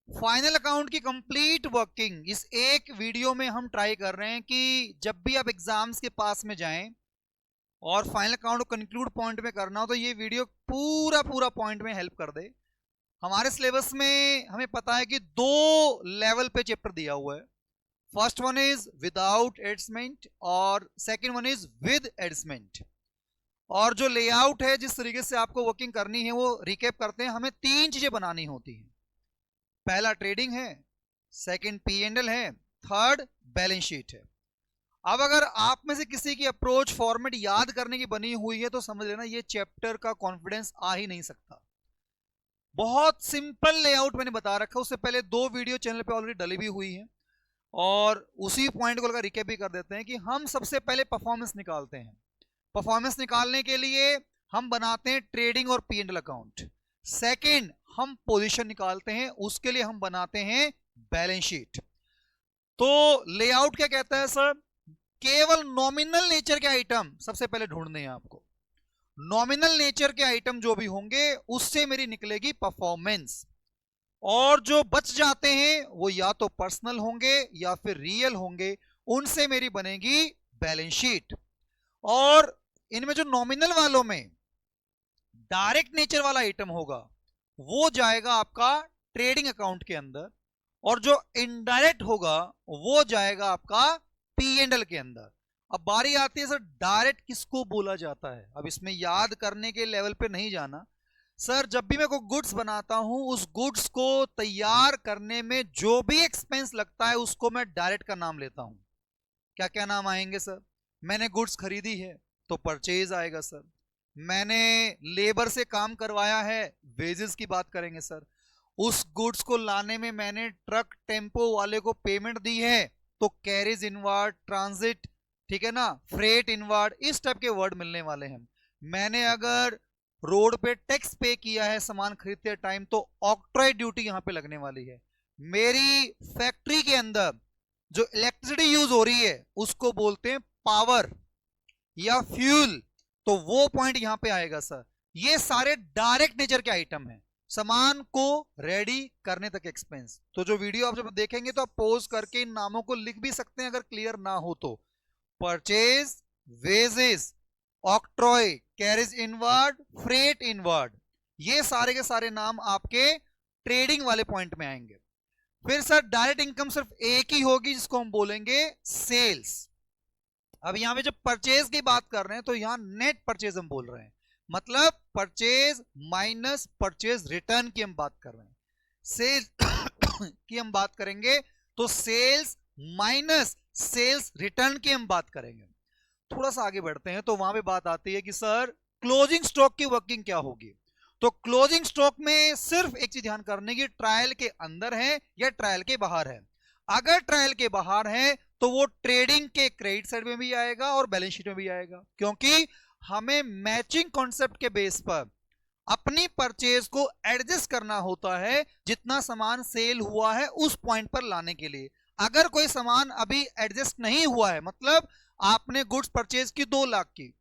Final account की complete working इस एक वीडियो में हम ट्राई कर रहे हैं कि जब भी आप एग्जाम्स के पास में जाएं और फाइनल अकाउंट को कंक्लूड पॉइंट में करना हो तो ये वीडियो पूरा पूरा पॉइंट में हेल्प कर दे। हमारे सिलेबस में हमें पता है कि दो लेवल पे चैप्टर दिया हुआ है। First one is without adjustment और second one is with adjustment. और जो लेआउट है, जिस तरीके से आपको वर्किंग करनी है, वो रिकेप करते हैं। हमें तीन चीजें बनानी होती हैं। पहला ट्रेडिंग है, सेकंड पी एंड एल है, थर्ड बैलेंस शीट है। अब अगर आप में से किसी की अप्रोच फॉर्मेट याद करने की बनी हुई है तो समझ लेना ये चैप्टर का कॉन्फिडेंस आ ही नहीं सकता। बहुत सिंपल लेआउट मैंने बता रखा है। उससे पहले दो वीडियो चैनल पे ऑलरेडी डली भी हुई है और उसी पॉइंट को रिकैप भी कर देते हैं कि हम सबसे पहले परफॉर्मेंस निकालते हैं। परफॉर्मेंस निकालने के लिए हम बनाते हैं ट्रेडिंग और P and L account. Second, हम पोजीशन निकालते हैं, उसके लिए हम बनाते हैं बैलेंस शीट। तो लेआउट क्या कहता है सर? केवल नॉमिनल नेचर के आइटम सबसे पहले ढूंढने हैं आपको। नॉमिनल नेचर के आइटम जो भी होंगे उससे मेरी निकलेगी परफॉर्मेंस, और जो बच जाते हैं वो या तो पर्सनल होंगे या फिर रियल होंगे, उनसे मेरी बनेगी बैलेंस शीट। और इनमें जो नॉमिनल वालों में डायरेक्ट नेचर वाला आइटम होगा वो जाएगा आपका ट्रेडिंग अकाउंट के अंदर, और जो इनडायरेक्ट होगा वो जाएगा आपका पी एंड एल के अंदर। अब बारी आती है सर, डायरेक्ट किसको बोला जाता है? अब इसमें याद करने के लेवल पे नहीं जाना सर। जब भी मैं कोई गुड्स बनाता हूं, उस गुड्स को तैयार करने में जो भी एक्सपेंस लगता है उसको मैं डायरेक्ट का नाम लेता हूं। क्या क्या नाम आएंगे सर? मैंने गुड्स खरीदी है तो परचेज आएगा सर। मैंने लेबर से काम करवाया है, वेजेस की बात करेंगे सर। उस गुड्स को लाने में मैंने ट्रक टेम्पो वाले को पेमेंट दी है तो कैरेज इनवार्ड, ट्रांजिट, ठीक है ना, फ्रेट इनवार्ड, इस टाइप के वर्ड मिलने वाले हैं। मैंने अगर रोड पे टैक्स पे किया है सामान खरीदते टाइम तो ऑक्ट्रॉय ड्यूटी यहां पे लगने वाली है। मेरी फैक्ट्री के अंदर जो इलेक्ट्रिसिटी यूज हो रही है उसको बोलते हैं पावर या फ्यूल, तो वो पॉइंट यहां पे आएगा सर। ये सारे डायरेक्ट नेचर के आइटम हैं, सामान को रेडी करने तक एक्सपेंस। तो जो वीडियो आप जब देखेंगे तो आप पॉज करके इन नामों को लिख भी सकते हैं अगर क्लियर ना हो तो। Purchase, wages, octroi, carriage inward, freight inward, ये सारे के सारे नाम आपके ट्रेडिंग वाले पॉइंट में आएंगे। फिर सर डायरेक्ट इनकम सिर्फ एक ही होगी जिसको हम बोलेंगे सेल्स। अब यहां पे जब परचेज की बात कर रहे हैं तो यहां नेट परचेज हम बोल रहे हैं, मतलब परचेज माइनस परचेज रिटर्न की हम बात कर रहे हैं। सेल्स की हम बात करेंगे तो सेल्स माइनस सेल्स रिटर्न की हम बात करेंगे। थोड़ा सा आगे बढ़ते हैं तो वहां पे बात आती है कि सर क्लोजिंग स्टॉक की वर्किंग क्या होगी। तो क्लोजिंग स्टॉक में सिर्फ एक चीज ध्यान करने की, ट्रायल के अंदर है या ट्रायल के बाहर है। अगर ट्रायल के बाहर है तो वो ट्रेडिंग के क्रेडिट साइड में भी आएगा और बैलेंस शीट में भी आएगा, क्योंकि हमें मैचिंग कॉन्सेप्ट के बेस पर अपनी परचेज को एडजस्ट करना होता है जितना सामान सेल हुआ है उस पॉइंट पर लाने के लिए। अगर कोई सामान अभी एडजस्ट नहीं हुआ है, मतलब आपने गुड्स परचेज की 2 लाख की,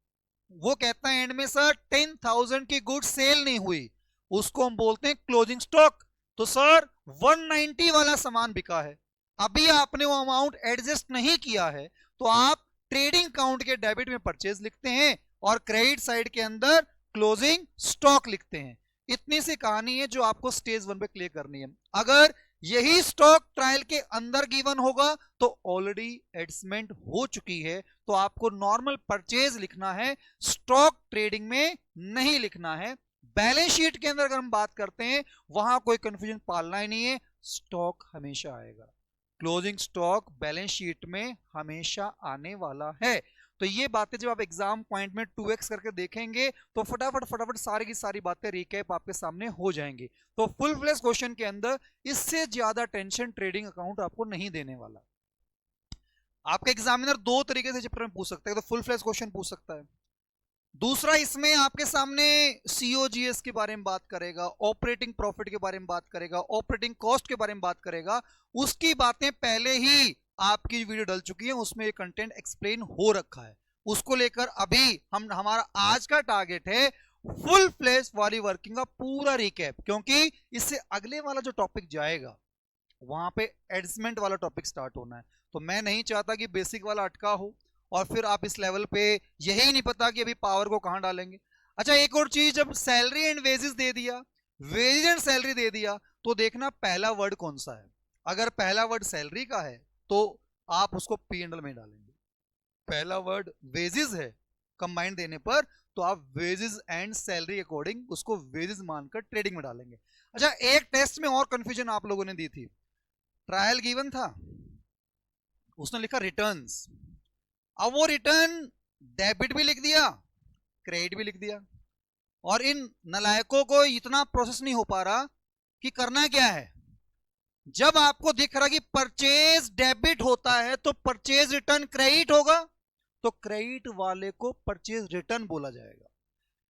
वो कहता है एंड में सर 10,000 की गुड्स सेल नहीं हुई, उसको हम बोलते हैं क्लोजिंग स्टॉक। तो सर 190 वाला सामान बिका है, अभी आपने वो अमाउंट एडजस्ट नहीं किया है, तो आप ट्रेडिंग अकाउंट के डेबिट में परचेज लिखते हैं और क्रेडिट साइड के अंदर क्लोजिंग स्टॉक लिखते हैं। इतनी सी कहानी है जो आपको स्टेज 1 पे क्लियर करनी है। अगर यही स्टॉक ट्रायल के अंदर गिवन होगा तो ऑलरेडी एडजमेंट हो चुकी है, तो आपको नॉर्मल परचेज लिखना है, स्टॉक ट्रेडिंग में नहीं लिखना है। बैलेंस शीट के अंदर अगर हम बात करते हैं वहां कोई कंफ्यूजन पालना ही नहीं है, स्टॉक हमेशा आएगा। क्लोजिंग स्टॉक बैलेंस शीट में हमेशा आने वाला है। तो ये बातें जब आप एग्जाम पॉइंट में 2x करके देखेंगे तो फटाफट फटाफट सारी की सारी बातें रिकैप आपके सामने हो जाएंगी। तो फुल फ्लैश क्वेश्चन के अंदर इससे ज्यादा टेंशन ट्रेडिंग अकाउंट आपको नहीं देने वाला। आपका एग्जामिनर दो तरीके से चैप्टर में पूछ सकता है, तो फुल फ्लैश क्वेश्चन पूछ सकता है। दूसरा, इसमें आपके सामने सीओजीएस के बारे में बात करेगा, ऑपरेटिंग प्रॉफिट के बारे में बात करेगा, ऑपरेटिंग कॉस्ट के बारे में बात करेगा। उसकी बातें पहले ही आपकी वीडियो डल चुकी है, उसमें ये कंटेंट एक्सप्लेन हो रखा है। उसको लेकर अभी हमारा आज का टारगेट है फुल फ्लैश वाली वर्किंग का पूरा रिकैप, क्योंकि इससे अगले वाला जो टॉपिक जाएगा वहां पे एडजस्टमेंट वाला टॉपिक स्टार्ट होना है। तो मैं नहीं चाहता कि बेसिक वाला अटका हो और फिर आप इस लेवल पे यही नहीं पता कि अभी पावर को कहां डालेंगे। अच्छा, एक और चीज, जब सैलरी एंड वेजेस दे दिया, वेजेस एंड सैलरी दे दिया, तो देखना पहला वर्ड कौन सा है। अगर पहला वर्ड सैलरी का है तो आप उसको पी एंड एल में डालेंगे। पहला वर्ड वेजेस है कंबाइंड देने पर, तो आप वेजेस एंड सैलरी अकॉर्डिंग उसको वेजेस मानकर ट्रेडिंग में डालेंगे। अच्छा, एक टेस्ट में और कंफ्यूजन आप लोगों ने दी थी। ट्रायल गिवन था, उसने लिखा रिटर्न्स। अब वो रिटर्न डेबिट भी लिख दिया, क्रेडिट भी लिख दिया, और इन नलायकों को इतना प्रोसेस नहीं हो पा रहा कि करना क्या है। जब आपको दिख रहा कि परचेज डेबिट होता है तो परचेज रिटर्न क्रेडिट होगा, तो क्रेडिट वाले को परचेज रिटर्न बोला जाएगा।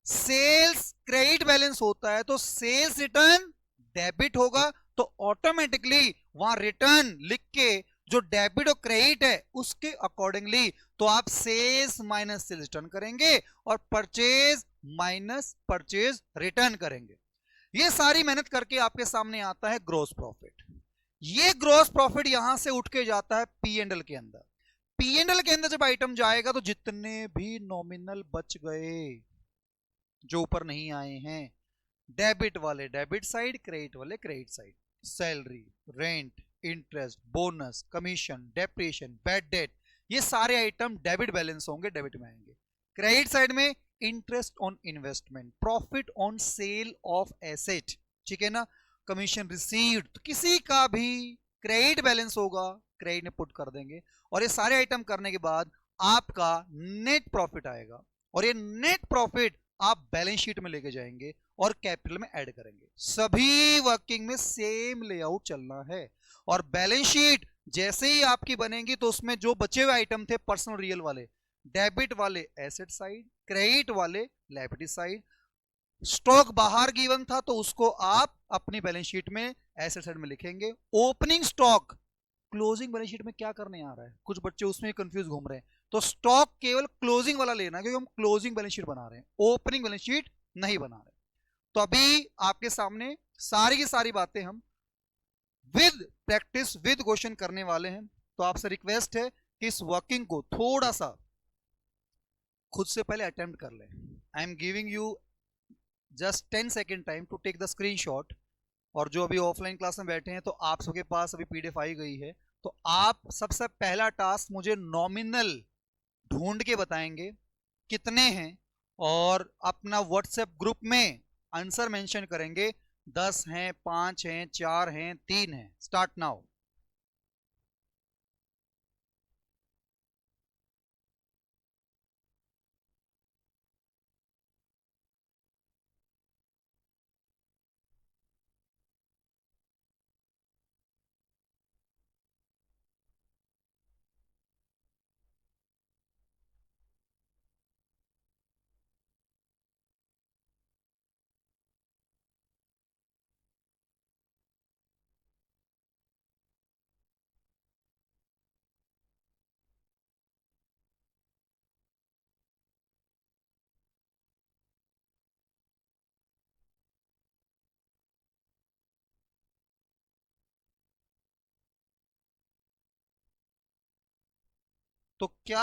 सेल्स क्रेडिट बैलेंस होता है तो सेल्स रिटर्न डेबिट होगा, तो ऑटोमेटिकली वहां रिटर्न लिख के जो डेबिट और क्रेडिट है उसके अकॉर्डिंगली तो आप सेल्स माइनस सेल्स रिटर्न करेंगे और परचेज माइनस परचेज रिटर्न करेंगे। ये सारी मेहनत करके आपके सामने आता है ग्रॉस प्रॉफिट। ये ग्रॉस प्रॉफिट यहां से उठ के जाता है पी एंड एल के अंदर। पी एंड एल के अंदर जब आइटम जाएगा तो जितने भी नॉमिनल बच गए जो ऊपर नहीं आए हैं, डेबिट वाले डेबिट साइड, क्रेडिट वाले credit side, salary, rent, interest, bonus, commission, depreciation, bad debt, ये सारे आइटम डेबिट बैलेंस होंगे, डेबिट में आएंगे। क्रेडिट साइड में interest on investment, profit on sale of asset, ठीक है ना, कमीशन रिसीव्ड, तो किसी का भी क्रेडिट बैलेंस होगा, क्रेडिट में पुट कर देंगे। और ये सारे आइटम करने के बाद आपका नेट प्रॉफिट आएगा, और ये नेट प्रॉफिट आप बैलेंस शीट में लेके जाएंगे और कैपिटल में ऐड करेंगे। सभी वर्किंग में सेम लेआउट चलना है। और बैलेंस शीट जैसे ही आपकी बनेगी तो उसमें जो बचे हुए आइटम थे पर्सनल रियल वाले, डेबिट वाले एसेट साइड, क्रेडिट वाले लायबिलिटी साइड, स्टॉक बाहर गिवन था तो उसको आप अपनी बैलेंस शीट में एसेट साइड में लिखेंगे। Opening stock closing balance sheet में क्या करने आ रहा है, कुछ बच्चे उसमें कंफ्यूज घूम रहे हैं। तो स्टॉक केवल क्लोजिंग वाला लेना है क्योंकि हम क्लोजिंग बैलेंस शीट बना रहे हैं, ओपनिंग बैलेंस शीट नहीं बना रहे। तो अभी आपके सामने सारी की सारी बातें हम विद प्रैक्टिस विद क्वेश्चन करने वाले हैं। तो आपसे रिक्वेस्ट है कि इस वर्किंग को थोड़ा सा खुद से पहले अटेम्प्ट कर लें। I am giving you just 10 second time to take the screenshot. और जो अभी ऑफलाइन क्लास में बैठे हैं तो आप सबके पास अभी पीडीएफ आई गई है, तो आप सबसे पहला टास्क मुझे नॉमिनल ढूंढ के बताएंगे कितने हैं, और अपना व्हाट्सएप ग्रुप में आंसर मेंशन करेंगे। 10 हैं, 5 हैं, 4 हैं, 3 हैं। Start now. तो क्या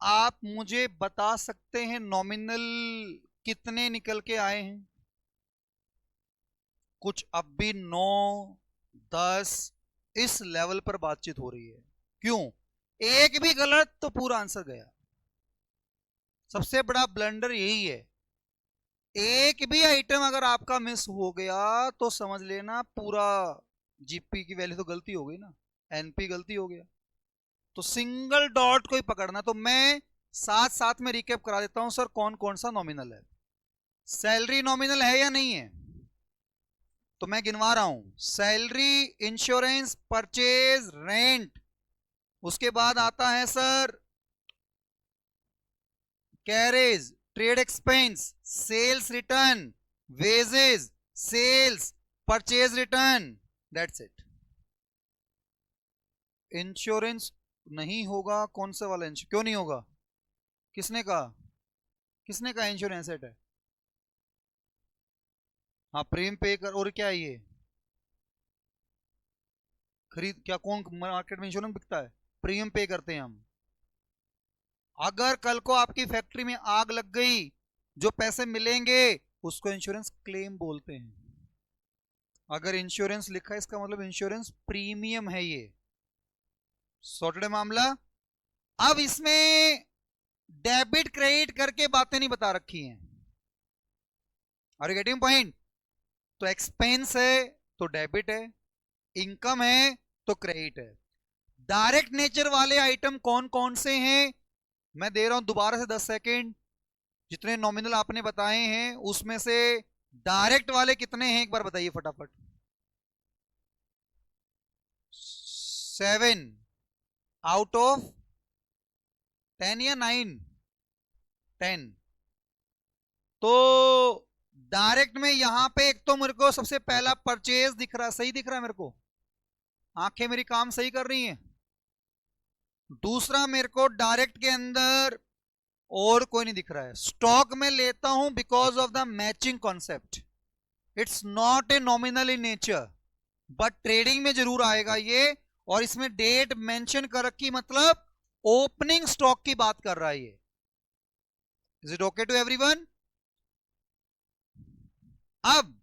आप मुझे बता सकते हैं नॉमिनल कितने निकल के आए हैं? कुछ अब भी 9, 10 इस लेवल पर बातचीत हो रही है। क्यों? एक भी गलत तो पूरा आंसर गया। सबसे बड़ा ब्लंडर यही है। एक भी आइटम अगर आपका मिस हो गया तो समझ लेना पूरा जीपी की वैल्यू तो गलती हो गई ना, एनपी गलती हो गया। तो सिंगल डॉट को ही पकड़ना। तो मैं साथ साथ में रिकैप करा देता हूं सर कौन कौन सा नॉमिनल है। सैलरी नॉमिनल है या नहीं है? तो मैं गिनवा रहा हूं, सैलरी, इंश्योरेंस, परचेज, रेंट, उसके बाद आता है sir carriage, trade expense, sales return, wages, sales, purchase return, that's it. Insurance नहीं होगा? कौन सा वाला इंश्योरेंस, क्यों नहीं होगा? किसने कहा? किसने कहा इंश्योरेंस सेट है? हाँ, प्रीमियम पे कर, और क्या है ये? खरीद क्या कौन मार्केट में इंश्योरेंस बिकता है? प्रीमियम पे करते हैं हम। अगर कल को आपकी फैक्ट्री में आग लग गई, जो पैसे मिलेंगे उसको इंश्योरेंस क्लेम बोलते हैं। अगर इंश्योरेंस लिखा है इसका मतलब इंश्योरेंस प्रीमियम है ये। सॉर्टेड मामला। अब इसमें डेबिट क्रेडिट करके बातें नहीं बता रखी हैं। Are you getting point? तो एक्सपेंस है तो डेबिट है, इनकम है तो क्रेडिट है। डायरेक्ट नेचर वाले आइटम कौन कौन से हैं? मैं दे रहा हूं दोबारा से 10 सेकेंड। जितने नॉमिनल आपने बताए हैं उसमें से डायरेक्ट वाले कितने हैं एक बार बताइए फटाफट। 7 आउट ऑफ 10 या 9? 10। तो डायरेक्ट में यहां पे एक तो मेरे को सबसे पहला परचेज दिख रहा है, सही दिख रहा है मेरे को, आंखें मेरी काम सही कर रही हैं। दूसरा मेरे को डायरेक्ट के अंदर और कोई नहीं दिख रहा है। स्टॉक में लेता हूं because of the matching concept, it's not a nominal in nature, but trading में जरूर आएगा ये। और इसमें डेट मेंशन कर रखी, मतलब ओपनिंग स्टॉक की बात कर रहा है ये। Is it okay to everyone? अब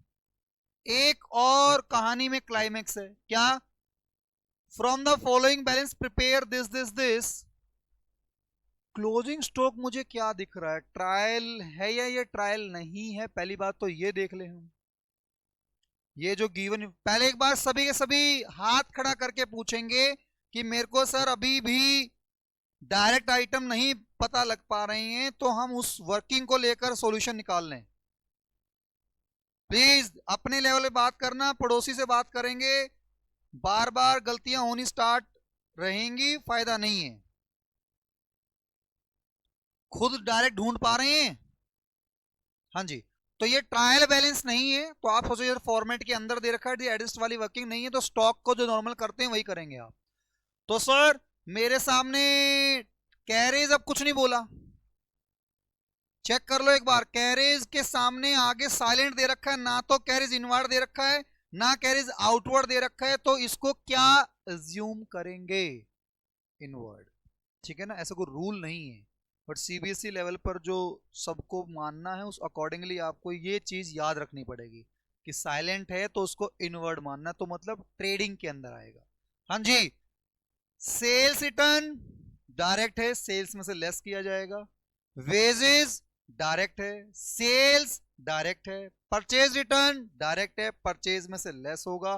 एक और कहानी में क्लाइमेक्स है। क्या? From the following balance prepare this this this. Closing stock मुझे क्या दिख रहा है? ट्रायल है या ये ट्रायल नहीं है? पहली बात तो ये देख ले हम। ये जो गिवन, पहले एक बार सभी के सभी हाथ खड़ा करके पूछेंगे कि मेरे को सर अभी भी डायरेक्ट आइटम नहीं पता लग पा रही हैं, तो हम उस वर्किंग को लेकर सॉल्यूशन निकाल लें। प्लीज अपने लेवल पे बात करना, पड़ोसी से बात करेंगे, बार बार गलतियां होनी स्टार्ट रहेंगी, फायदा नहीं है। खुद डायरेक्ट ढूंढ पा रहे हैं? हाँ जी। तो ये ट्रायल बैलेंस नहीं है, तो आप सोचो यार फॉर्मेट के अंदर दे रखा है, एडजस्ट वाली वर्किंग नहीं है, तो स्टॉक को जो नॉर्मल करते हैं वही करेंगे आप। तो सर मेरे सामने कैरेज अब कुछ नहीं बोला, चेक कर लो एक बार। कैरेज के सामने आगे साइलेंट दे रखा है, ना तो कैरेज इनवर्ड दे रखा है ना कैरेज आउटवर्ड दे रखा है, तो इसको क्या अज्यूम करेंगे? इनवर्ड। ठीक है ना, ऐसा कोई रूल नहीं है, बट सीबीएसई लेवल पर जो सबको मानना है उस अकॉर्डिंगली आपको ये चीज याद रखनी पड़ेगी कि साइलेंट है तो उसको इनवर्ड मानना, तो मतलब ट्रेडिंग के अंदर आएगा। हाँ जी। सेल्स रिटर्न डायरेक्ट है, सेल्स में से लेस किया जाएगा। वेजेस डायरेक्ट है, सेल्स डायरेक्ट है। परचेज रिटर्न डायरेक्ट है, परचेज में से लेस होगा।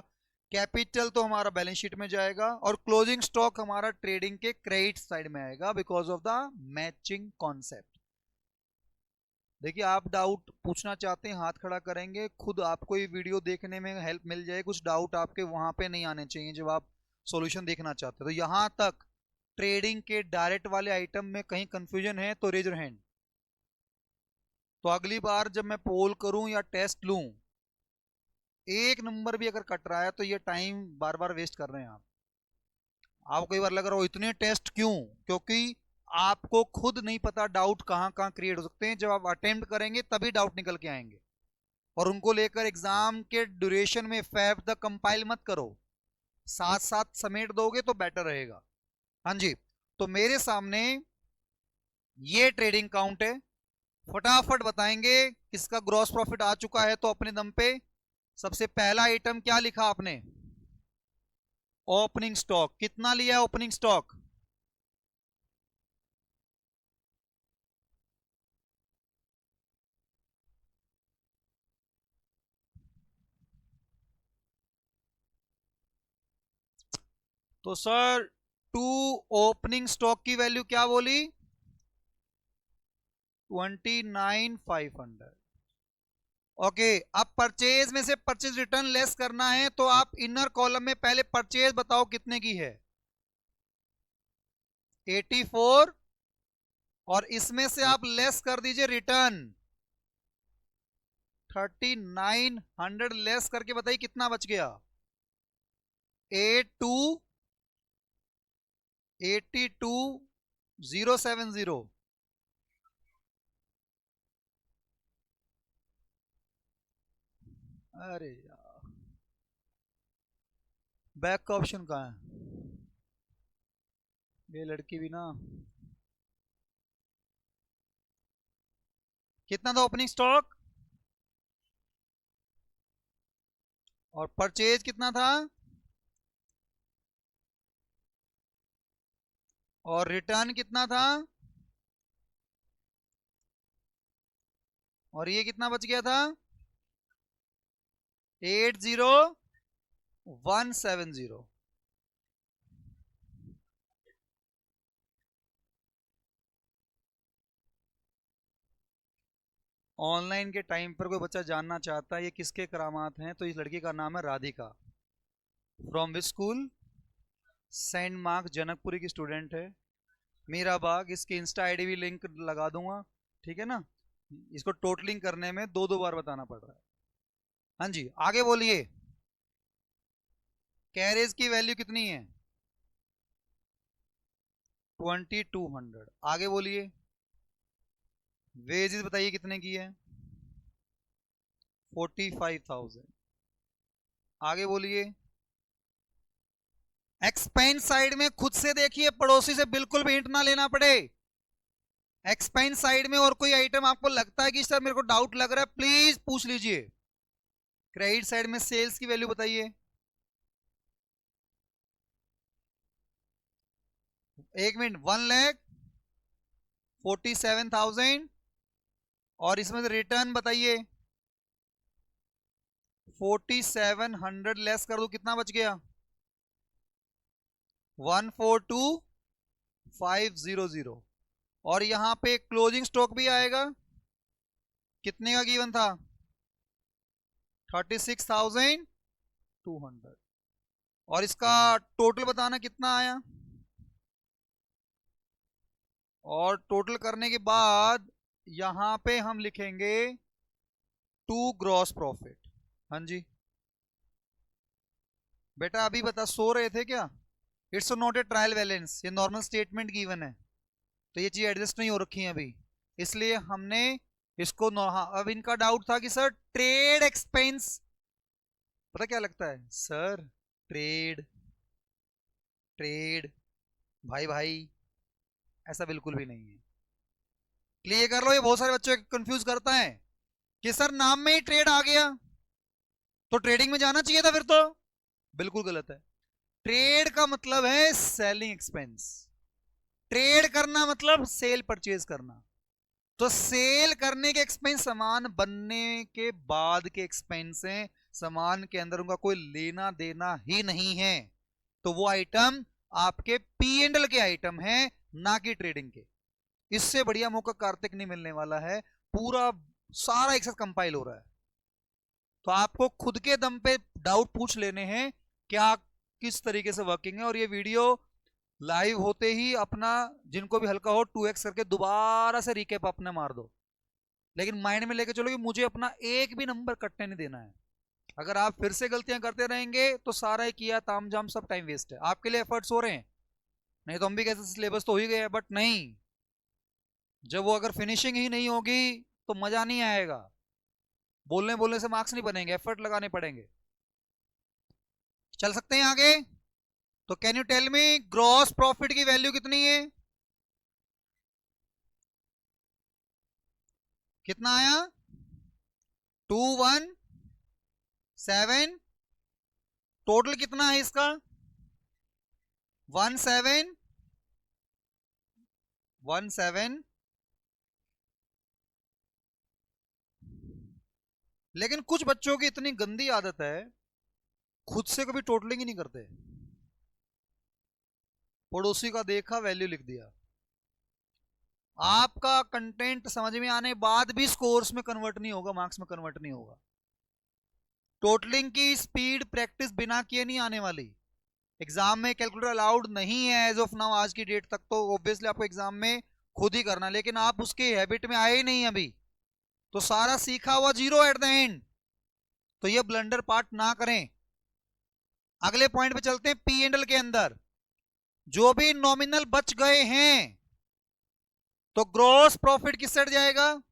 कैपिटल तो हमारा बैलेंस शीट में जाएगा, और क्लोजिंग स्टॉक हमारा ट्रेडिंग के क्रेडिट साइड में आएगा because of the matching concept. देखिए आप डाउट पूछना चाहते हैं, हाथ खड़ा करेंगे, खुद आपको ये वीडियो देखने में हेल्प मिल जाए। कुछ डाउट आपके वहां पे नहीं आने चाहिए जब आप सॉल्यूशन देखना चाहते हैं। तो यहां तक ट्रेडिंग के डायरेक्ट वाले आइटम में कहीं कंफ्यूजन है तो रेज योर हैंड। तो अगली बार जब मैं पोल करूं या टेस्ट लूं, एक नंबर भी अगर कट रहा है तो ये टाइम बार बार वेस्ट कर रहे हैं आप। आपको कई बार लग रहा हो इतने टेस्ट क्यों? क्योंकि आपको खुद नहीं पता डाउट कहां कहां क्रिएट हो सकते हैं। जब आप अटेम्प्ट करेंगे तभी डाउट निकल के आएंगे, और उनको लेकर एग्जाम के ड्यूरेशन में फैब द कंपाइल मत करो, साथ साथ समेट दोगे तो बेटर रहेगा। हाँ जी। तो मेरे सामने ये ट्रेडिंग काउंट है, फटाफट बताएंगे किसका ग्रॉस प्रॉफिट आ चुका है तो अपने दम पे। सबसे पहला आइटम क्या लिखा आपने? Opening stock. कितना लिया ओपनिंग स्टॉक? तो सर टू ओपनिंग स्टॉक की वैल्यू क्या बोली? 29,500। ओके। अब परचेज में से परचेज रिटर्न लेस करना है, तो आप इनर कॉलम में पहले परचेज बताओ कितने की है? 84। और इसमें से आप लेस कर दीजिए रिटर्न, 3900 लेस करके बताइए कितना बच गया? 82,070। अरे यार, बैक का ऑप्शन कहाँ है? ये लड़की भी ना, कितना था ओपनिंग स्टॉक और परचेज कितना था और रिटर्न कितना था और ये कितना बच गया था? 80170। ऑनलाइन के टाइम पर कोई बच्चा जानना चाहता है ये किसके करामात हैं, तो इस लड़की का नाम है Radhika. From which school? Saint Mark Janakpuri की स्टूडेंट है। मीरा बाग। इसकी इंस्टा आईडी भी लिंक लगा दूंगा, ठीक है ना। इसको टोटलिंग करने में दो दो बार बताना पड़ रहा है। हाँ जी, आगे बोलिए। कैरेज की वैल्यू कितनी है? 2200। आगे बोलिए। वेजेस बताइए कितने की है? 45,000। आगे बोलिए। एक्सपेंस साइड में खुद से देखिए, पड़ोसी से बिल्कुल भी हिंट ना लेना पड़े। एक्सपेंस साइड में और कोई आइटम आपको लगता है कि सर मेरे को डाउट लग रहा है, प्लीज पूछ लीजिए। क्रेडिट साइड में सेल्स की वैल्यू बताइए। 1 मिनट। 1,47,000 और इसमें से रिटर्न बताइए। 4700 लेस कर दो, कितना बच गया? 142,500। और यहां पे क्लोजिंग स्टॉक भी आएगा। कितने का गिवन था? 36,200। और इसका टोटल बताना कितना आया। और टोटल करने के बाद यहां पे हम लिखेंगे टू ग्रॉस प्रॉफिट। हाँ जी बेटा, अभी बता, सो रहे थे क्या? It's not a trial balance, ये नॉर्मल स्टेटमेंट गिवन है, तो ये चीज एडजस्ट नहीं हो रखी है अभी, इसलिए हमने इसको हाँ, अब इनका डाउट था कि सर ट्रेड एक्सपेंस, पता क्या लगता है सर? ट्रेड, ट्रेड, भाई भाई, ऐसा बिल्कुल भी नहीं है। क्लियर कर लो, ये बहुत सारे बच्चों को कंफ्यूज करता है कि सर नाम में ही ट्रेड आ गया तो ट्रेडिंग में जाना चाहिए था फिर तो। बिल्कुल गलत है। ट्रेड का मतलब है सेलिंग एक्सपेंस। ट्रेड करना मतलब सेल परचेज करना। तो सेल करने के एक्सपेंस सामान बनने के बाद के एक्सपेंस हैं, सामान के अंदर उनका कोई लेना देना ही नहीं है, तो वो आइटम आपके पी एंड एल के आइटम है, ना कि ट्रेडिंग के। इससे बढ़िया मौका कार्तिक नहीं मिलने वाला है। पूरा सारा एक साथ कंपाइल हो रहा है, तो आपको खुद के दम पे डाउट पूछ लेने हैं क्या किस तरीके से वर्किंग है। और ये वीडियो लाइव होते ही अपना, जिनको भी हल्का हो 2x करके दोबारा से रिकेप अपने मार दो, लेकिन माइंड में लेके चलो कि मुझे अपना एक भी नंबर कटने नहीं देना है। अगर आप फिर से गलतियां करते रहेंगे तो सारा ही किया तामझाम सब टाइम वेस्ट है। आपके लिए एफर्ट्स हो रहे हैं, नहीं तो हम भी कैसे सिलेबस तो हो ही गया, बट नहीं, जब वो अगर फिनिशिंग ही नहीं होगी तो मजा नहीं आएगा। बोलने बोलने से मार्क्स नहीं बनेंगे, एफर्ट लगाने पड़ेंगे। चल सकते हैं आगे। तो can you tell me gross profit की वैल्यू कितनी है? कितना आया? 217। टोटल कितना है इसका? 1717। लेकिन कुछ बच्चों की इतनी गंदी आदत है, खुद से कभी टोटलिंग ही नहीं करते, पड़ोसी का देखा वैल्यू लिख दिया। आपका कंटेंट समझ में आने बाद भी स्कोर्स में कन्वर्ट नहीं होगा, मार्क्स में कन्वर्ट नहीं होगा। टोटलिंग की स्पीड प्रैक्टिस बिना किए नहीं आने वाली। एग्जाम में कैलकुलेटर अलाउड नहीं है एज ऑफ नाउ, आज की डेट तक तो ऑब्वियसली आपको एग्जाम में खुद ही करना, लेकिन आप उसके हैबिट में आए ही नहीं अभी, तो सारा सीखा हुआ जीरो एट द एंड। तो ये ब्लंडर पार्ट ना करें। अगले पॉइंट पे चलते हैं। पी एंड एल के अंदर जो भी नॉमिनल बच गए हैं तो ग्रॉस प्रॉफिट किस साइड जाएगा?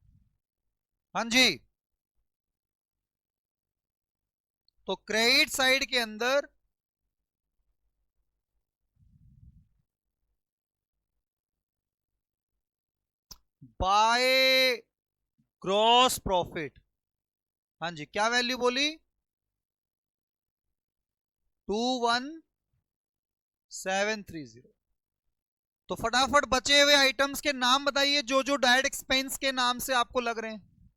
हाँ जी, तो क्रेडिट साइड के अंदर बाय ग्रॉस प्रॉफिट। हाँ जी, क्या वैल्यू बोली? 21730। तो फटाफट बचे हुए आइटम्स के नाम बताइए जो जो डायरेक्ट एक्सपेंस के नाम से आपको लग रहे हैं।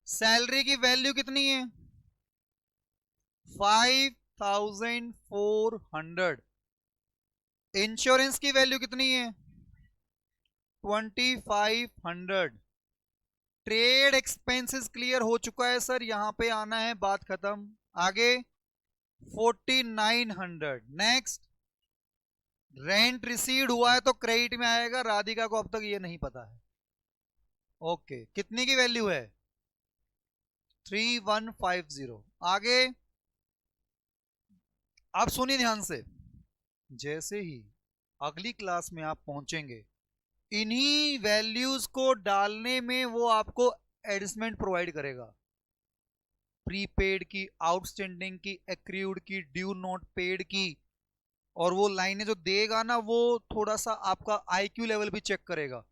सैलरी की वैल्यू कितनी है? 5400। इंश्योरेंस की वैल्यू कितनी है? 2500। ट्रेड एक्सपेंसेस क्लियर हो चुका है सर, यहां पे आना है, बात खत्म। आगे 4900। नेक्स्ट, रेंट रिसीव्ड हुआ है तो क्रेडिट में आएगा, राधिका को अब तक ये नहीं पता है। ओके, कितने की वैल्यू है? 3150। आगे, आप सुनिए ध्यान से, जैसे ही अगली क्लास में आप पहुंचेंगे, इन्हीं वैल्यूज को डालने में वो आपको एडजस्टमेंट प्रोवाइड करेगा। प्रीपेड की, आउटस्टैंडिंग की, एक्रूड की, ड्यू नॉट पेड की, और वो लाइनें जो देगा ना, वो थोड़ा सा आपका आईक्यू लेवल भी चेक करेगा।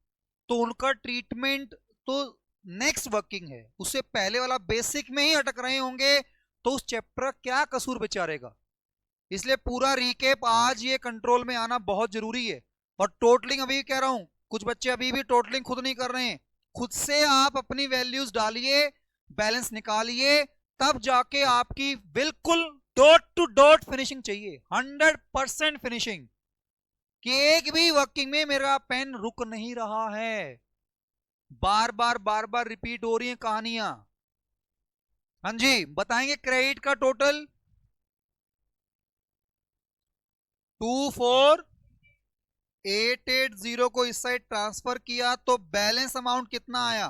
तो उनका ट्रीटमेंट तो नेक्स्ट वर्किंग है, उससे पहले वाला बेसिक में ही अटक रहे होंगे, तो उस चैप्टर क्या कसूर बेचारेगा। इसलिए पूरा रिकेप आज ये कंट्रोल में आना बहुत जरूरी है। और टोटलिंग अभी कह रहा हूं, कुछ बच्चे अभी भी टोटलिंग खुद नहीं कर रहे हैं, खुद से आप अपनी वैल्यूज डालिए, बैलेंस निकालिए, तब जाके आपकी बिल्कुल डॉट टू डॉट फिनिशिंग चाहिए, 100% फिनिशिंग, कि एक भी वर्किंग में मेरा पेन रुक नहीं रहा है, बार बार रिपीट हो रही है कहानियां। हाँ जी, बताएंगे क्रेडिट का टोटल 24880 को इस साइड ट्रांसफर किया तो बैलेंस अमाउंट कितना आया?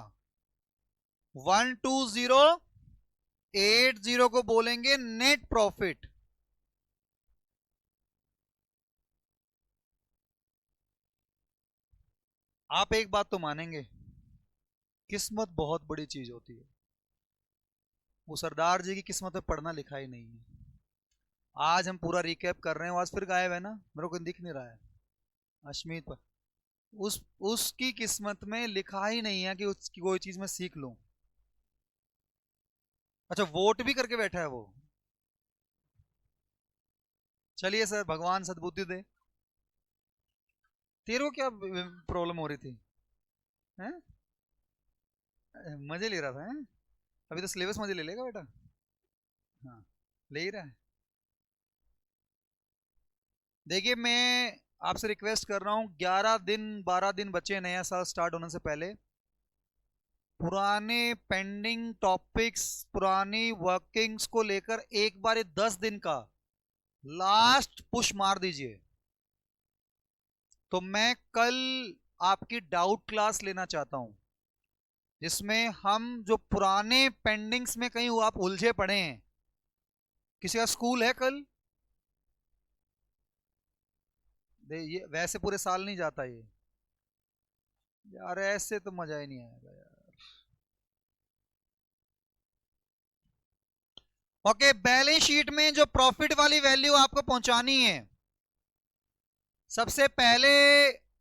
12080 को बोलेंगे नेट प्रॉफिट। आप एक बात तो मानेंगे, किस्मत बहुत बड़ी चीज होती है। वो सरदार जी की किस्मत में पढ़ना लिखा ही नहीं है। आज हम पूरा रिकैप कर रहे हैं, आज फिर गायब है ना, मेरे को दिख नहीं रहा है अश्मीत पर। उसकी किस्मत में लिखा ही नहीं है कि उसकी कोई चीज में सीख लूं। अच्छा, वोट भी करके बैठा है वो। चलिए सर, भगवान सद्बुद्धि दे। तेरे को क्या प्रॉब्लम हो रही थी? हैं? मजे ले रहा था, हैं? अभी तो सिलेबस मजे ले लेगा बेटा। हाँ, ले ही रहा है। देखिए, मैं आपसे रिक्वेस्ट कर रहा हूं, 11 दिन 12 दिन बचे नया साल स्टार्ट होने से पहले, पुराने पेंडिंग टॉपिक्स, पुरानी वर्किंग्स को लेकर एक बार 10 दिन का लास्ट पुश मार दीजिए। तो मैं कल आपकी डाउट क्लास लेना चाहता हूं, जिसमें हम जो पुराने पेंडिंग्स में कहीं आप उलझे पड़े हैं। किसी का स्कूल है कल? ये वैसे पूरे साल नहीं जाता ये यार, ऐसे तो मजा ही नहीं आएगा यार। ओके, बैलेंस शीट में जो प्रॉफिट वाली वैल्यू आपको पहुंचानी है, सबसे पहले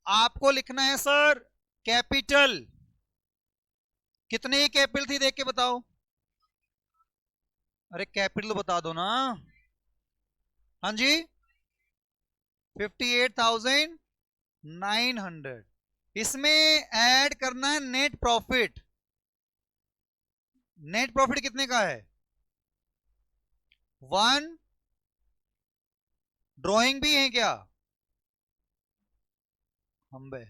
आपको लिखना है सर कैपिटल। कितने ही कैपिटल थी देख के बताओ। अरे कैपिटल बता दो ना। हाँ जी, 58,900। इसमें ऐड करना है नेट प्रॉफिट। नेट प्रॉफिट कितने का है? 1। ड्राइंग भी है क्या? हम बे,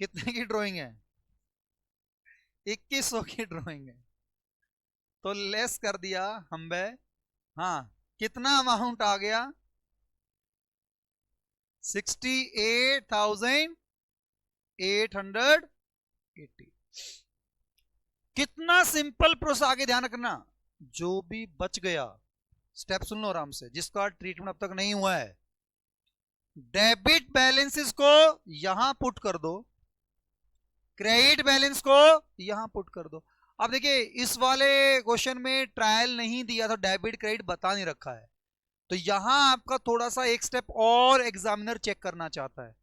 कितने की ड्राइंग है? 2100 की ड्राइंग है, तो लेस कर दिया हम बे। हाँ, कितना अमाउंट आ गया? 68,880। कितना सिंपल प्रोसेस, आगे ध्यान रखना, जो भी बच गया, स्टेप सुन लो आराम से, जिसका ट्रीटमेंट अब तक नहीं हुआ है, डेबिट बैलेंसेस को यहां पुट कर दो, क्रेडिट बैलेंस को यहां पुट कर दो। अब देखिए, इस वाले क्वेश्चन में ट्रायल नहीं दिया था, डेबिट क्रेडिट बता नहीं रखा है, तो यहां आपका थोड़ा सा एक स्टेप और एग्जामिनर चेक करना चाहता है।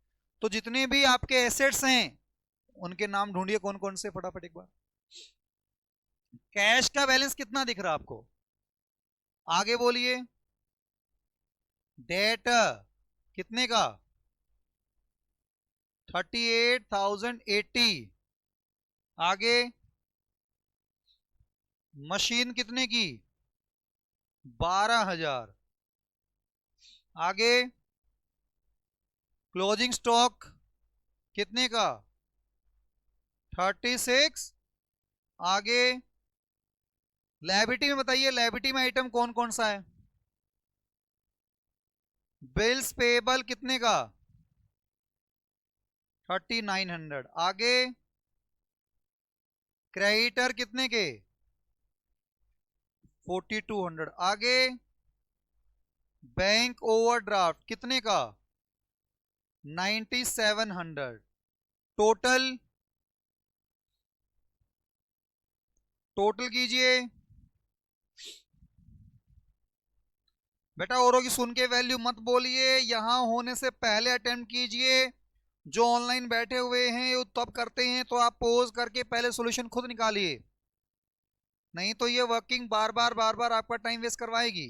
तो जितने भी आपके एसेट्स हैं, उनके नाम ढूंढिए कौन कौन से, फटाफट एक बार। कैश का बैलेंस कितना दिख रहा आपको, आगे बोलिए। डेट कितने का, 38,080। आगे मशीन कितने की, 12,000। आगे क्लोजिंग स्टॉक कितने का, 36। आगे लायबिलिटी में बताइए, लायबिलिटी में आइटम कौन कौन सा है, बिल्स पेबल कितने का, 3900। आगे क्रेडिटर कितने के, 4200। आगे बैंक ओवरड्राफ्ट कितने का, 9700। टोटल टोटल कीजिए बेटा, औरों की सुन के वैल्यू मत बोलिए, यहां होने से पहले अटेम्प्ट कीजिए। जो ऑनलाइन बैठे हुए हैं वो तब करते हैं, तो आप पोज करके पहले सॉल्यूशन खुद निकालिए, नहीं तो ये वर्किंग बार बार आपका टाइम वेस्ट करवाएगी।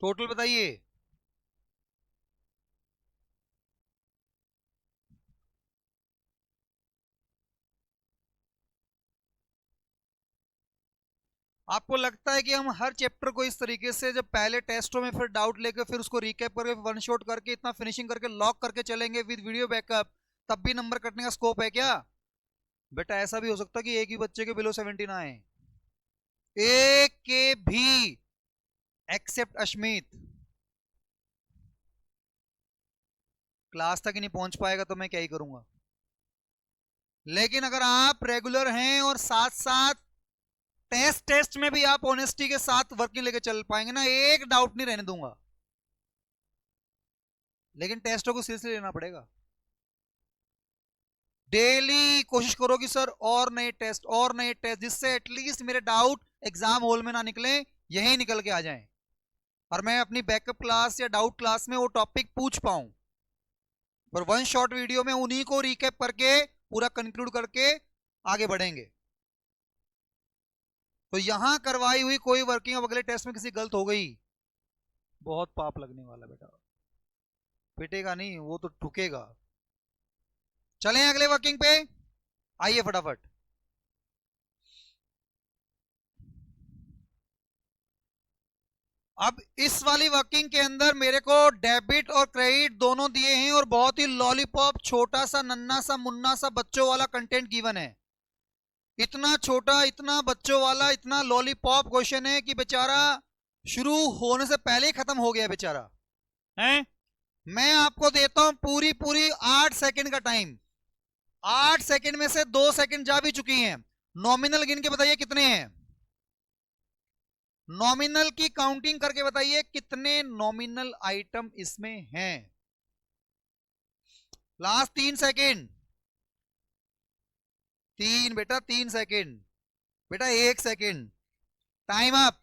टोटल बताइए। आपको लगता है कि हम हर चैप्टर को इस तरीके से जब पहले टेस्टों में फिर डाउट लेकर फिर उसको रिकैप करके वन शॉट करके इतना फिनिशिंग करके लॉक करके चलेंगे विद वीडियो बैकअप, तब भी नंबर कटने का स्कोप है क्या? बेटा ऐसा भी हो सकता है कि एक ही बच्चे के बिलो 70 ना आए, एक के भी, एक्सेप्ट अश्मित। क्लास तक ही नहीं पहुंच पाएगा तो मैं क्या ही करूंगा। लेकिन अगर आप रेगुलर हैं और साथ साथ टेस्ट में भी आप ऑनेस्टी के साथ वर्किंग लेके चल पाएंगे ना, एक डाउट नहीं रहने दूंगा। लेकिन टेस्टों को सीरियसली लेना पड़ेगा। डेली कोशिश करो कि सर और नए टेस्ट, जिससे एटलीस्ट मेरे डाउट एग्जाम हॉल में ना निकले, यही निकल के आ जाएं और मैं अपनी बैकअप क्लास या डाउट क्लास में वो टॉपिक पूछ पाऊं। पर वन शॉट वीडियो में उन्हीं को रिकैप करके पूरा कंक्लूड करके आगे बढ़ेंगे। तो यहां करवाई हुई कोई वर्किंग अब अगले टेस्ट में किसी गलत हो गई, बहुत पाप लगने वाला बेटा, पिटेगा नहीं वो तो ठुकेगा। चलें अगले वर्किंग पे, आइए फटाफट। अब इस वाली वर्किंग के अंदर मेरे को डेबिट और क्रेडिट दोनों दिए हैं और बहुत ही लॉलीपॉप छोटा सा नन्ना सा मुन्ना सा बच्चों वाला कंटेंट गिवन है। इतना छोटा, इतना बच्चों वाला, इतना लॉलीपॉप क्वेश्चन है कि बेचारा शुरू होने से पहले ही खत्म हो गया बेचारा है। मैं आपको देता हूं पूरी पूरी 8 सेकंड का टाइम। 8 सेकंड में से 2 सेकंड जा भी चुकी हैं। नॉमिनल गिन के बताइए कितने हैं, नॉमिनल की काउंटिंग करके बताइए कितने नॉमिनल आइटम इसमें हैं। लास्ट 3 सेकंड, 3 बेटा, 3 सेकंड बेटा, 1 सेकंड, टाइम अप।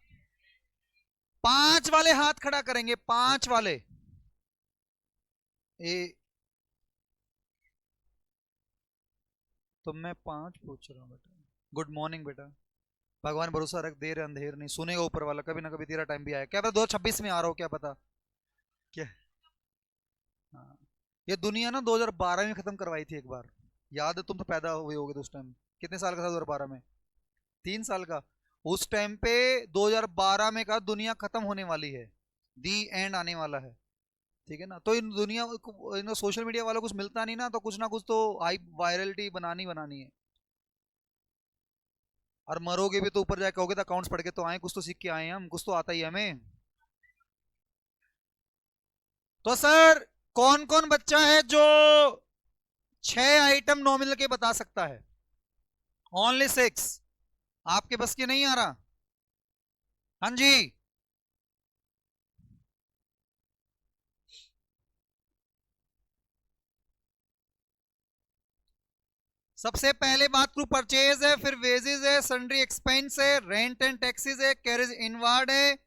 5 वाले हाथ खड़ा करेंगे, 5 वाले। तो मैं 5 पूछ रहा हूं बेटा। गुड मॉर्निंग बेटा, भगवान भरोसा रख, देर अंधेर नहीं, सुनेगा ऊपर वाला, कभी ना कभी तेरा टाइम भी आया। क्या पता 2026 में आ रहा हो, क्या पता क्या। हाँ, ये दुनिया ना 2012 में खत्म करवाई थी एक बार, याद है? तुम तो पैदा हुए होगे तो उस टाइम। कितने साल का था 2012 में? 3 साल का। उस टाइम पे 2012 में का दुनिया खत्म होने वाली है, दी एंड आने वाला है, ठीक है ना? तो इन दुनिया इन सोशल मीडिया वालों को कुछ मिलता नहीं ना, तो कुछ ना कुछ तो हाइप वायरलिटी बनानी है। और मरोगे भी तो ऊपर जाके कहोगे तो अकाउंट्स पढ़ के तो आए, कुछ तो सीख के आए हम, कुछ तो आता ही हमें। तो सर कौन कौन बच्चा है जो 6 आइटम नॉमिनल के बता सकता है? ओनली 6। आपके बस की नहीं आ रहा? हाँ जी, सबसे पहले बात टू परचेज है, फिर वेजेस है, सन्ड्री एक्सपेंस है, रेंट एंड टैक्सेस है, कैरेज इनवार्ड है,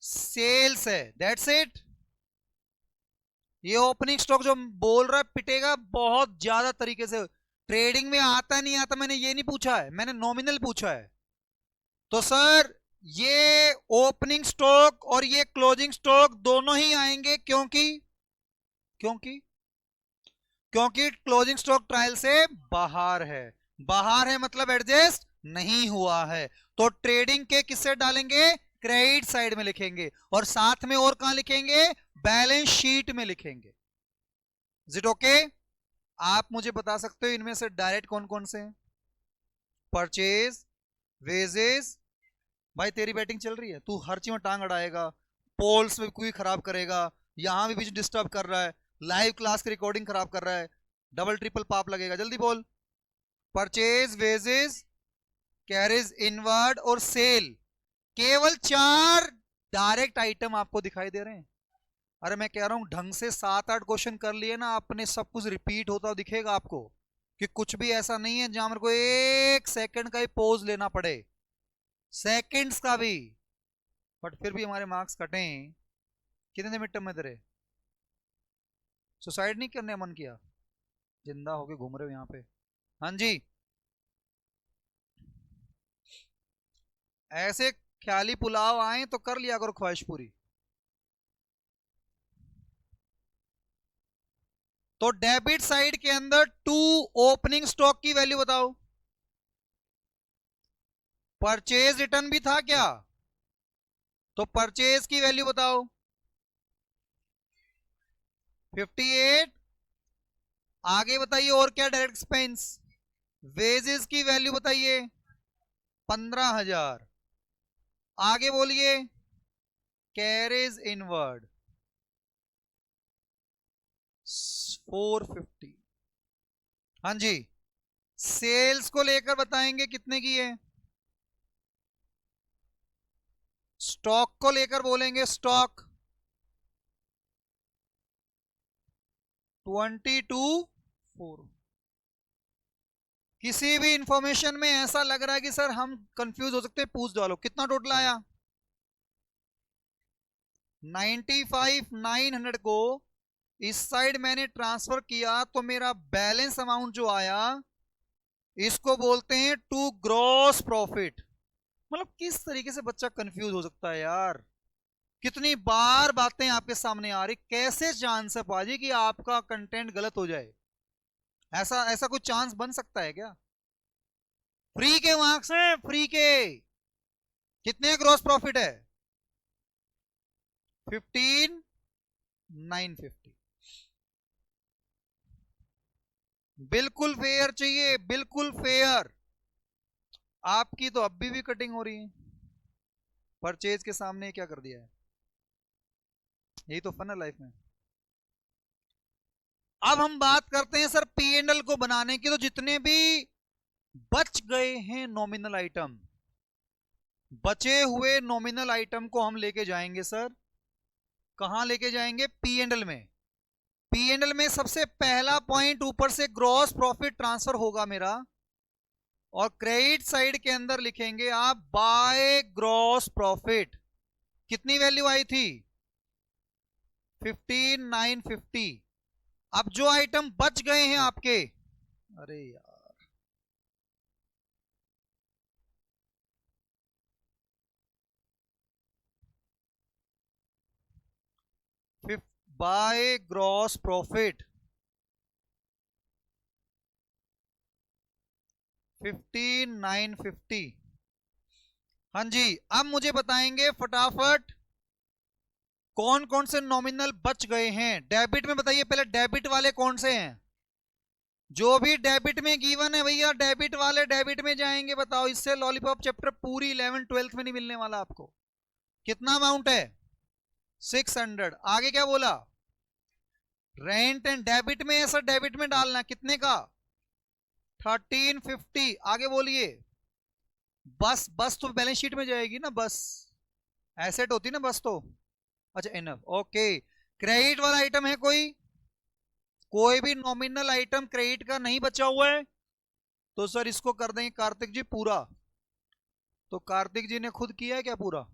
सेल्स है, दैट्स इट। ये ओपनिंग स्टॉक जो बोल रहा है पिटेगा बहुत ज्यादा तरीके से। ट्रेडिंग में आता नहीं आता मैंने ये नहीं पूछा है, मैंने नॉमिनल पूछा है। तो सर ये ओपनिंग स्टॉक और ये क्लोजिंग स्टॉक दोनों ही आएंगे, क्योंकि क्योंकि क्योंकि क्लोजिंग स्टॉक ट्रायल से बाहर है। बाहर है मतलब एडजस्ट नहीं हुआ है। तो ट्रेडिंग के किससे डालेंगे, क्रेडिट साइड में लिखेंगे, और साथ में और कहां लिखेंगे, बैलेंस शीट में लिखेंगे। Is it okay? आप मुझे बता सकते हो इनमें से डायरेक्ट कौन कौन से हैं? Purchase, wages. भाई तेरी बैटिंग चल रही है, तू हर चीज में टांग अड़ाएगा, पोल्स में कोई खराब करेगा, यहां भी बीच डिस्टर्ब कर रहा है, लाइव क्लास की रिकॉर्डिंग खराब कर रहा है, डबल ट्रिपल पाप लगेगा, जल्दी बोल। परचेज, वेजेस, कैरेज इनवर्ड और सेल। केवल 4 डायरेक्ट आइटम आपको दिखाई दे रहे हैं। अरे मैं कह रहा हूं ढंग से 7-8 क्वेश्चन कर लिए ना आपने, सब कुछ रिपीट होता दिखेगा आपको, कि कुछ भी ऐसा नहीं है जहां मेरे को 1 सेकंड का ही पोज लेना पड़े, सेकंड्स का भी। बट फिर भी हमारे मार्क्स कटे। कितने मिड टर्म में तेरे? सुसाइड नहीं करने मन किया? जिंदा होके घूम रहे हो यहाँ पे। हाँ जी, ऐसे ख्याली पुलाव आए तो कर लिया करो ख्वाहिश पूरी। तो डेबिट साइड के अंदर 2 ओपनिंग स्टॉक की वैल्यू बताओ। परचेज रिटर्न भी था क्या? तो परचेज की वैल्यू बताओ 58। आगे बताइए और क्या डायरेक्ट एक्सपेंस। वेजेस की वैल्यू बताइए 15,000। आगे बोलिए कैरेज इनवर्ड 450। हाँ जी, सेल्स को लेकर बताएंगे कितने की है। स्टॉक को लेकर बोलेंगे स्टॉक 22,4। किसी भी इंफॉर्मेशन में ऐसा लग रहा है कि सर हम कंफ्यूज हो सकते हैं, पूछ डालो कितना टोटल आया। 95,900 को इस साइड मैंने ट्रांसफर किया तो मेरा बैलेंस अमाउंट जो आया इसको बोलते हैं टू ग्रॉस प्रॉफिट। मतलब किस तरीके से बच्चा कंफ्यूज हो सकता है यार, कितनी बार बातें आपके सामने आ रही, कैसे चांस है पाजी कि आपका कंटेंट गलत हो जाए? ऐसा ऐसा कोई चांस बन सकता है क्या? फ्री के मार्क्स हैं, फ्री के। कितने ग्रॉस प्रॉफिट है? 15,950। बिल्कुल फेयर चाहिए, बिल्कुल फेयर। आपकी तो अभी भी कटिंग हो रही है, परचेज के सामने क्या कर दिया है। यही तो फन है लाइफ में। अब हम बात करते हैं सर पी एंड एल को बनाने की। तो जितने भी बच गए हैं नॉमिनल आइटम, बचे हुए नॉमिनल आइटम को हम लेके जाएंगे सर, कहां लेके जाएंगे, पी एंड एल में। पी एंड एल में सबसे पहला पॉइंट ऊपर से ग्रॉस प्रॉफिट ट्रांसफर होगा मेरा, और क्रेडिट साइड के अंदर लिखेंगे आप बाय ग्रॉस प्रॉफिट। कितनी वैल्यू आई थी? 15,950। अब जो आइटम बच गए हैं आपके, अरे यार, बाय ग्रॉस प्रॉफिट 15,950। हाँ जी, अब मुझे बताएंगे फटाफट कौन कौन से नॉमिनल बच गए हैं। डेबिट में बताइए पहले, डेबिट वाले कौन से हैं? जो भी डेबिट में गिवन है भैया, डेबिट वाले डेबिट में जाएंगे। बताओ, इससे लॉलीपॉप चैप्टर पूरी 11th 12th में नहीं मिलने वाला आपको। कितना अमाउंट है? 600। आगे क्या बोला? रेंट एंड डेबिट में है सर, डेबिट में डालना कितने का? 1350। आगे बोलिए। बस बस तो बैलेंस शीट में जाएगी ना, बस एसेट होती ना बस तो। अच्छा इनफ, ओके। क्रेडिट वाला आइटम है कोई? कोई भी नॉमिनल आइटम क्रेडिट का नहीं बचा हुआ है? तो सर इसको कर देंगे कार्तिक जी पूरा। तो कार्तिक जी ने खुद किया है क्या पूरा?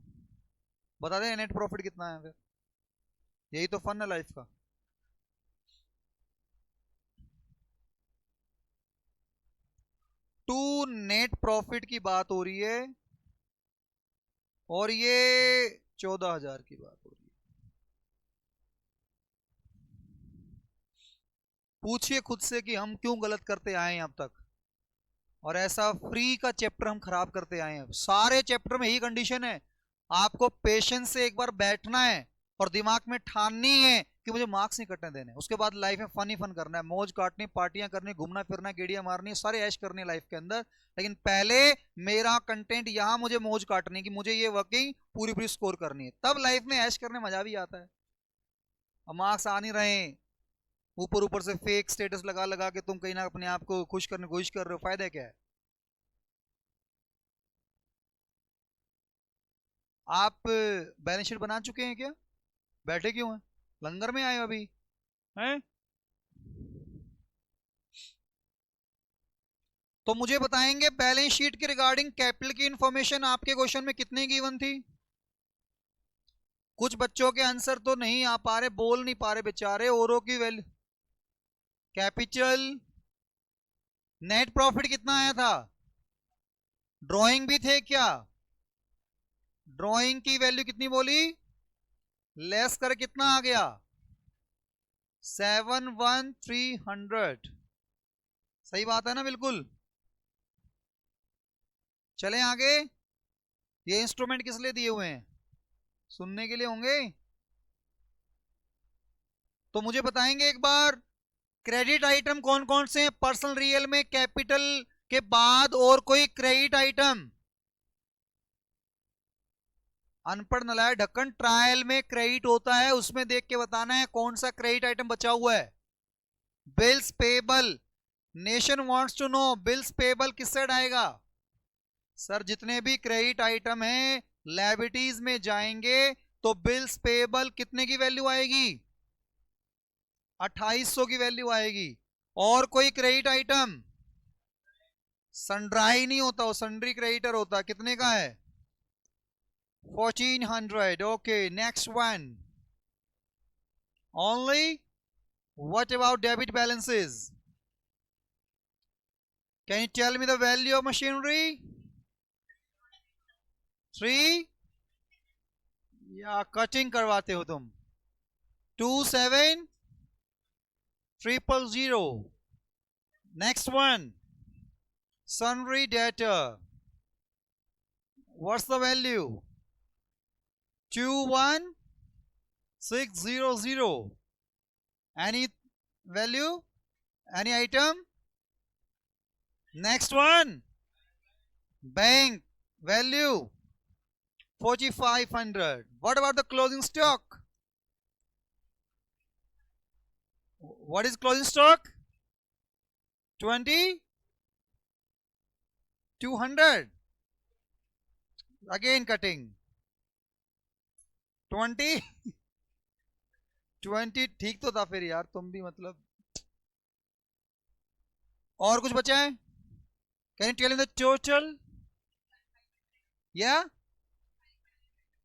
बता दे नेट प्रॉफिट कितना है फिर, यही तो फन है लाइफ का। टू नेट प्रॉफिट की बात हो रही है और ये 14,000 की बात हो रही है। पूछिए खुद से कि हम क्यों गलत करते आए हैं अब तक, और ऐसा फ्री का चैप्टर हम खराब करते आए हैं। सारे चैप्टर में यही कंडीशन है, आपको पेशेंस से एक बार बैठना है और दिमाग में ठाननी है कि मुझे मार्क्स नहीं कटने देने। उसके बाद लाइफ में फन ही फन करना है, मौज काटनी, पार्टियां करनी, घूमना फिरना, गेड़ियां मारनी, सारे ऐश करने लाइफ के अंदर। लेकिन पहले मेरा कंटेंट यहां मुझे मौज काटनी कि मुझे ये वर्किंग पूरी पूरी स्कोर करनी है, तब लाइफ में ऐश करने मजा भी आता है। अब मार्क्स आ नहीं रहे, ऊपर ऊपर से फेक स्टेटस लगा लगा के तुम कहीं ना अपने आप को खुश करने की कोशिश कर रहे हो, फायदा क्या है? आप बैलेंस शीट बना चुके हैं क्या? बैठे क्यों हैं, लंगर में आए हो अभी हैं? तो मुझे बताएंगे बैलेंस शीट के रिगार्डिंग कैपिटल की इंफॉर्मेशन आपके क्वेश्चन में कितनी गिवन थी? कुछ बच्चों के आंसर तो नहीं आ पा रहे, बोल नहीं पा रहे बेचारे। औरों की वैल्यू, कैपिटल, नेट प्रॉफिट कितना आया था? ड्राइंग भी थे क्या? ड्राइंग की वैल्यू कितनी बोली? लेस कर कितना आ गया? 71300। सही बात है ना? बिल्कुल। चलें आगे। ये इंस्ट्रूमेंट किस लिए दिए हुए हैं? सुनने के लिए होंगे। तो मुझे बताएंगे एक बार, क्रेडिट आइटम कौन कौन से हैं पर्सनल रियल में कैपिटल के बाद? और कोई क्रेडिट आइटम? अनपढ़ नलायक ढक्कन, ट्रायल में क्रेडिट होता है, उसमें देख के बताना है कौन सा क्रेडिट आइटम बचा हुआ है। Bills payable, nation wants to know bills payable किस साइड आएगा? सर जितने भी क्रेडिट आइटम हैं लायबिलिटीज में जाएंगे तो बिल्स पेबल कितने की वैल्यू आएगी? 2800 की वैल्यू आएगी। और कोई क्रेडिट आइटम? सनड्राई नहीं होता, वो सन्ड्री क्रेडिटर होता। कितने का है? 1400। Okay, next one. Only what about debit balances? Can you tell me the value of machinery? 3 या कटिंग करवाते हो तुम? 27000। Next one, sundry debtor, what's the value? 21600। any value, any item? Next one, bank value 4500। what about the closing stock? What is closing stock? 2200। again cutting 20 ठीक तो था फिर यार, तुम भी मतलब। और कुछ बचा है? Can you tell the total? या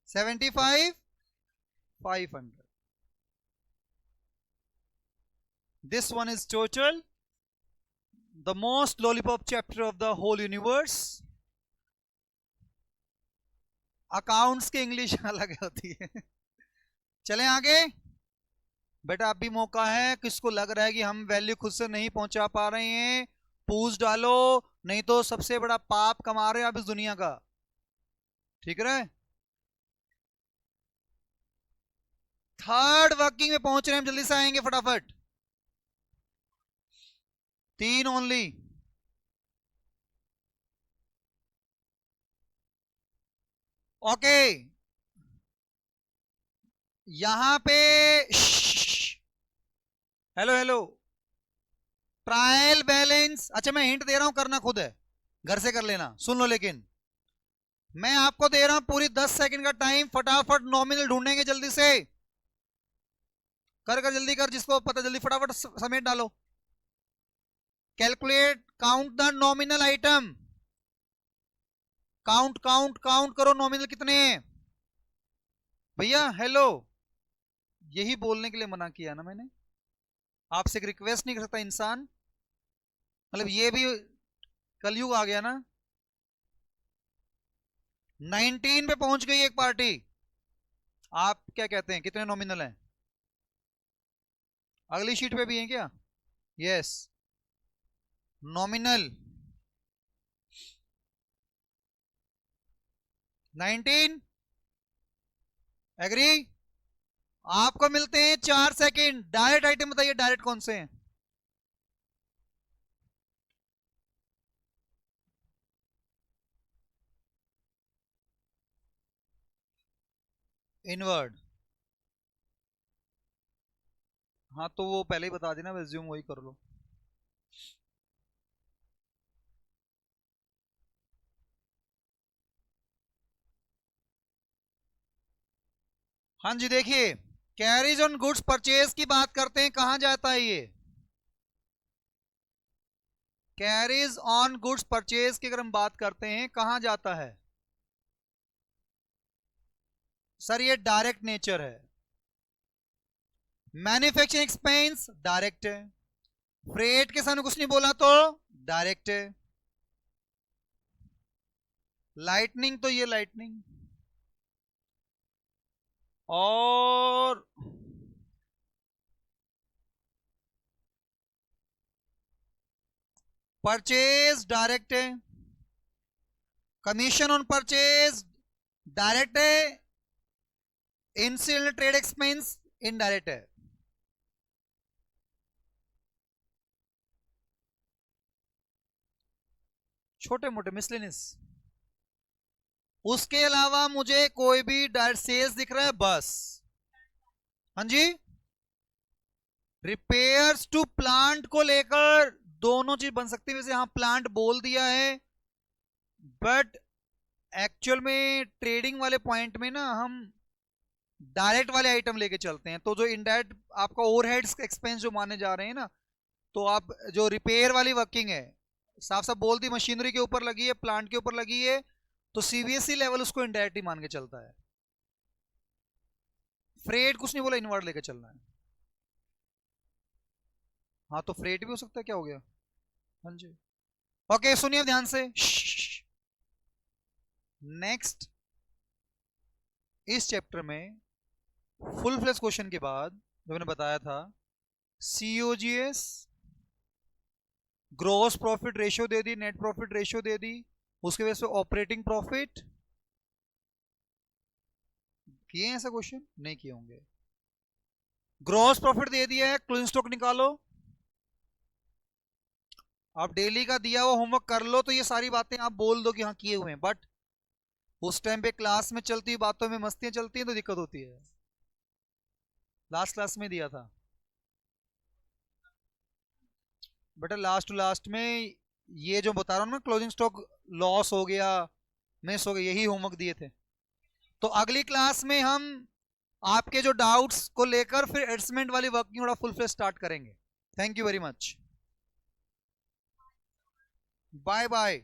75,500। This one is total, the most lollipop chapter of the whole universe। Accounts की इंग्लिश अलग होती है। चलें आगे। बेटा अब भी मौका है, किसको लग रहा है कि हम वैल्यू खुद से नहीं पहुंचा पा रहे हैं पूछ डालो, नहीं तो सबसे बड़ा पाप कमा रहे हैं आप इस दुनिया का। ठीक है? थर्ड वर्किंग में पहुंच रहे हैं हम, जल्दी से आएंगे फटाफट। 3 ओनली। ओके, यहां पे हेलो हेलो, ट्रायल बैलेंस। अच्छा मैं हिंट दे रहा हूं, करना खुद है, घर से कर लेना, सुन लो। लेकिन मैं आपको दे रहा हूं पूरी 10 सेकंड का टाइम, फटाफट नॉमिनल ढूंढेंगे जल्दी से। कर कर जल्दी कर, जिसको पता जल्दी फटाफट समेट डालो। Calculate, count the nominal item, count count count करो नॉमिनल कितने हैं। भैया हेलो, यही बोलने के लिए मना किया ना मैंने, आपसे एक रिक्वेस्ट नहीं कर सकता इंसान, मतलब ये भी कलयुग आ गया ना। 19 पे पहुंच गई एक पार्टी, आप क्या कहते हैं कितने नॉमिनल हैं? अगली शीट पे भी हैं क्या? Yes, nominal 19। एग्री? आपको मिलते हैं 4 सेकंड, डायरेक्ट आइटम बताइए, डायरेक्ट कौन से हैं? इनवर्ड, हाँ तो वो पहले ही बता देना, रिज्यूम वही कर लो। हाँ जी, देखिए कैरीज ऑन गुड्स परचेज की बात करते हैं, कहां जाता है ये? कैरीज ऑन गुड्स परचेज की अगर हम बात करते हैं कहां जाता है? सर ये डायरेक्ट नेचर है। मैन्युफैक्चरिंग एक्सपेंस डायरेक्ट है, फ्रेट के सामने कुछ नहीं बोला तो डायरेक्ट है। लाइटनिंग तो ये लाइटनिंग, और परचेज डायरेक्ट है, कमीशन ऑन परचेज डायरेक्ट है, इंसिडेंट ट्रेड एक्सपेंस इनडायरेक्ट है। छोटे मोटे मिसलेनियस, उसके अलावा मुझे कोई भी डायरेक्ट सेल्स दिख रहा है बस। हाँ जी, रिपेयर्स टू प्लांट को लेकर दोनों चीज बन सकती है, वैसे हाँ प्लांट बोल दिया है, बट एक्चुअल में ट्रेडिंग वाले पॉइंट में ना हम डायरेक्ट वाले आइटम लेके चलते हैं, तो जो इनडायरेक्ट आपका ओवरहेड्स एक्सपेंस जो माने जा रहे हैं ना, तो आप जो रिपेयर वाली वर्किंग है, साफ साफ बोल दी मशीनरी के ऊपर लगी है, प्लांट के ऊपर लगी है, तो सीबीएसई लेवल उसको इनडायरेक्ट ही मान के चलता है। फ्रेट कुछ नहीं बोला, इनवर्ड लेके चलना है। हाँ तो फ्रेट भी हो सकता है, क्या हो गया? हाँ जी, ओके सुनिए ध्यान से। नेक्स्ट, इस चैप्टर में फुल फ्लेश क्वेश्चन के बाद जो मैंने बताया था, सीओजीएस, ग्रॉस प्रॉफिट रेशियो दे दी, नेट प्रॉफिट रेशियो दे दी, उसके वजह से ऑपरेटिंग प्रॉफिट किए ऐसा क्वेश्चन नहीं किए होंगे। ग्रॉस प्रॉफिट दे दिया है, क्लोजिंग स्टॉक निकालो, आप डेली का दिया हुआ होमवर्क कर लो, तो ये सारी बातें आप बोल दो कि हाँ किए हुए हैं, बट उस टाइम पे क्लास में चलती हुई बातों में मस्तियां चलती हैं तो दिक्कत होती है। लास्ट क्लास में दिया था बेटा, लास्ट टू लास्ट में ये जो बता रहा हूँ ना, क्लोजिंग स्टॉक लॉस हो गया, मिस हो गया, यही होमवर्क दिए थे। तो अगली क्लास में हम आपके जो डाउट्स को लेकर फिर एडजस्टमेंट वाली वर्किंग थोड़ा फुल फ्लेश स्टार्ट करेंगे। Thank you very much, bye bye.